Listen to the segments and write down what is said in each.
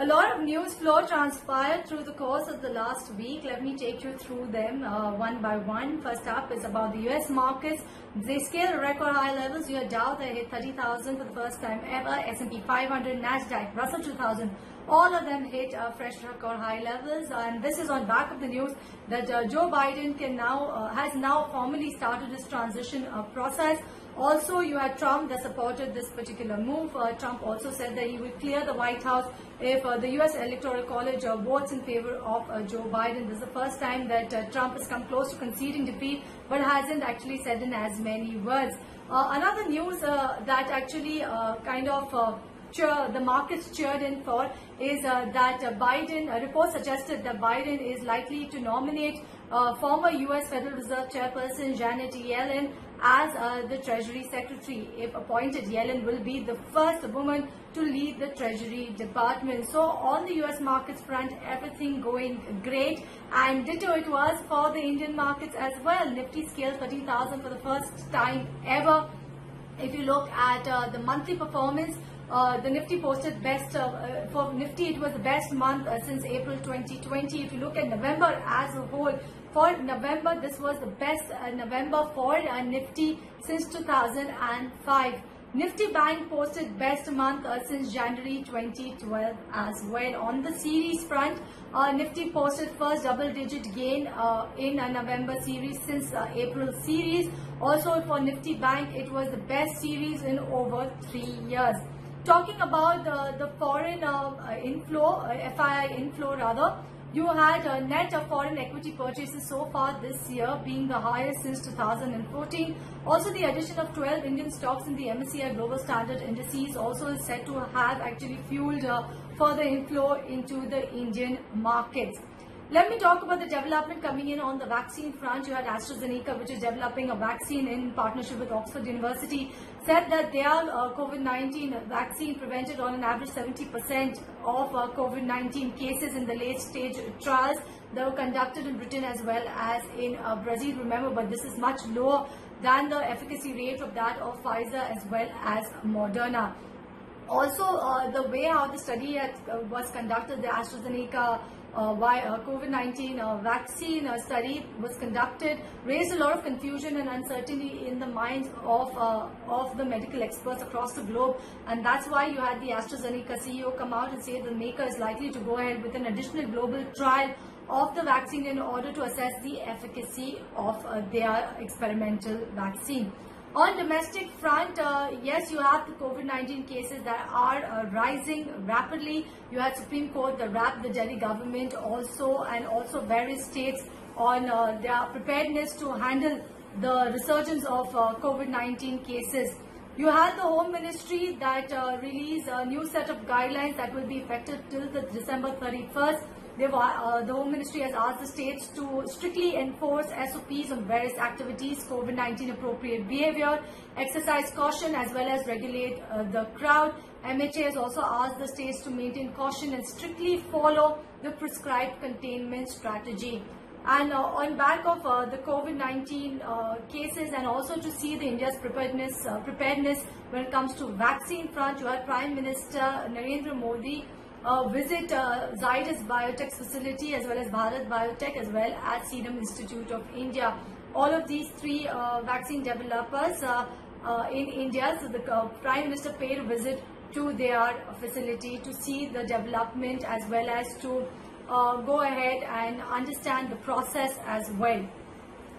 A lot of news flow transpired through the course of the last week. Let me take you through them one by one. First up is about the US markets. They scaled record high levels. Your Dow, they hit 30,000 for the first time ever. S&P 500, Nasdaq, Russell 2000, all of them hit fresh record high levels. And this is on back of the news that Joe Biden has now formally started his transition process. Also, you had Trump that supported this particular move. Trump also said that he would clear the White House if the U.S. Electoral College votes in favor of Joe Biden. This is the first time that Trump has come close to conceding defeat, but hasn't actually said in as many words. Another news that actually the markets cheered in for is that Biden, reports suggested that Biden is likely to nominate former U.S. Federal Reserve Chairperson Janet Yellen as the Treasury Secretary. If appointed, Yellen will be the first woman to lead the Treasury Department. So on the US markets front, everything going great, and ditto it was for the Indian markets as well. Nifty scaled 13,000 for the first time ever. If you look at the monthly performance, the Nifty posted best, for Nifty it was the best month since April 2020. If you look at November as a whole, for November this was the best November for Nifty since 2005. Nifty Bank posted best month since January 2012 as well. On the series front, Nifty posted first double-digit gain in a November series since April series. Also for Nifty Bank, it was the best series in over 3 years. Talking about the foreign inflow, FII inflow rather, you had net of foreign equity purchases so far this year being the highest since 2014. Also, the addition of 12 Indian stocks in the MSCI Global Standard Indices also is said to have actually fueled further inflow into the Indian markets. Let me talk about the development coming in on the vaccine front. You had AstraZeneca, which is developing a vaccine in partnership with Oxford University, said that their COVID-19 vaccine prevented on an average 70% of COVID-19 cases in the late stage trials that were conducted in Britain as well as in Brazil. Remember, but this is much lower than the efficacy rate of that of Pfizer as well as Moderna. Also, the way how the study was conducted, the AstraZeneca COVID-19 vaccine study was conducted, raised a lot of confusion and uncertainty in the minds of the medical experts across the globe, and that's why you had the AstraZeneca CEO come out and say the maker is likely to go ahead with an additional global trial of the vaccine in order to assess the efficacy of their experimental vaccine. On domestic front, yes, you have the COVID-19 cases that are rising rapidly. You had Supreme Court that wrapped the Delhi government also, and also various states on their preparedness to handle the resurgence of COVID-19 cases. You had the Home Ministry that released a new set of guidelines that will be effective till the December 31st. The Home Ministry has asked the states to strictly enforce SOPs on various activities, COVID-19 appropriate behavior, exercise caution as well as regulate the crowd. MHA has also asked the states to maintain caution and strictly follow the prescribed containment strategy. And on back of the COVID-19 cases, and also to see the India's preparedness when it comes to vaccine front, you had Prime Minister Narendra Modi visit Zydus Biotech's facility as well as Bharat Biotech as well as Serum Institute of India. All of these three vaccine developers in India, so the Prime Minister paid a visit to their facility to see the development as well as to go ahead and understand the process as well.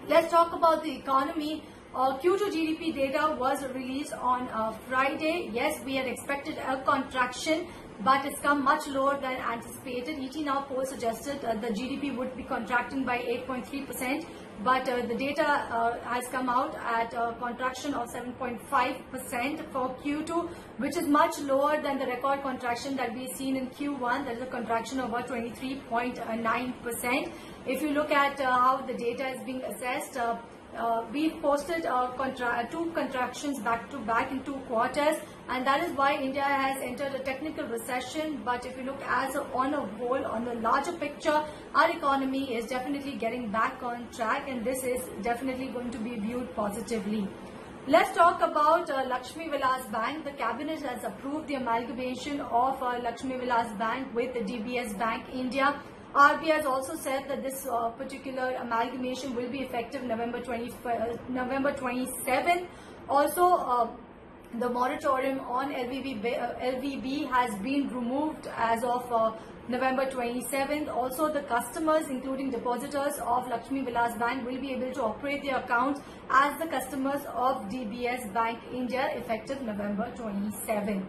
Let's talk about the economy. Q2 GDP data was released on Friday. Yes, we had expected a contraction, but it's come much lower than anticipated. ET Now poll suggested the GDP would be contracting by 8.3%, but the data has come out at a contraction of 7.5% for Q2, which is much lower than the record contraction that we've seen in Q1. That is a contraction of about 23.9%. If you look at how the data is being assessed, we posted two contractions back to back in 2 quarters, and that is why India has entered a technical recession. But if you look as on a whole, on the larger picture, our economy is definitely getting back on track, and this is definitely going to be viewed positively. Let's talk about Lakshmi Vilas Bank. The cabinet has approved the amalgamation of Lakshmi Vilas Bank with the DBS Bank India. RBI has also said that this particular amalgamation will be effective November 27th. Also, the moratorium on LVB has been removed as of November 27th. Also, the customers, including depositors of Lakshmi Vilas Bank, will be able to operate their accounts as the customers of DBS Bank India effective November 27th.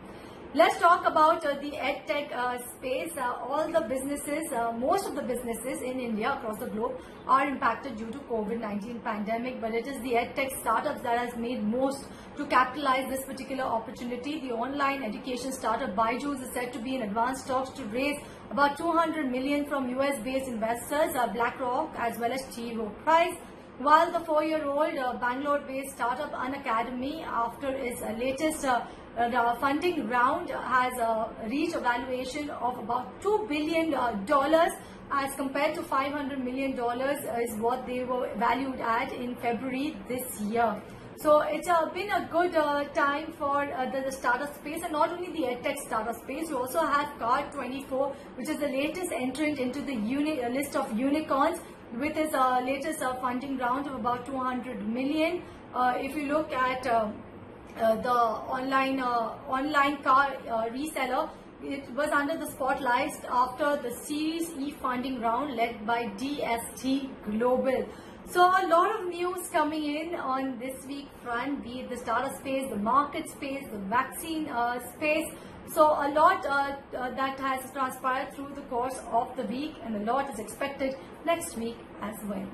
Let's talk about the EdTech space. All the businesses, most of the businesses in India across the globe are impacted due to COVID-19 pandemic, but it is the EdTech startups that has made most to capitalize this particular opportunity. The online education startup Byju's is said to be in advanced talks to raise about 200 million from US-based investors, BlackRock as well as T. Rowe Price. While the 4-year-old Bangalore-based startup Unacademy, after its latest funding round, has reached a valuation of about $2 billion as compared to $500 million is what they were valued at in February this year. So it's been a good time for the startup space, and not only the EdTech startup space. We also have Card24, which is the latest entrant into the list of unicorns, with its latest funding round of about 200 million. If you look at the online car reseller, it was under the spotlight after the Series E funding round led by DST Global. So a lot of news coming in on this week front, be it the startup space, the market space, the vaccine space. So a lot that has transpired through the course of the week, and a lot is expected next week as well.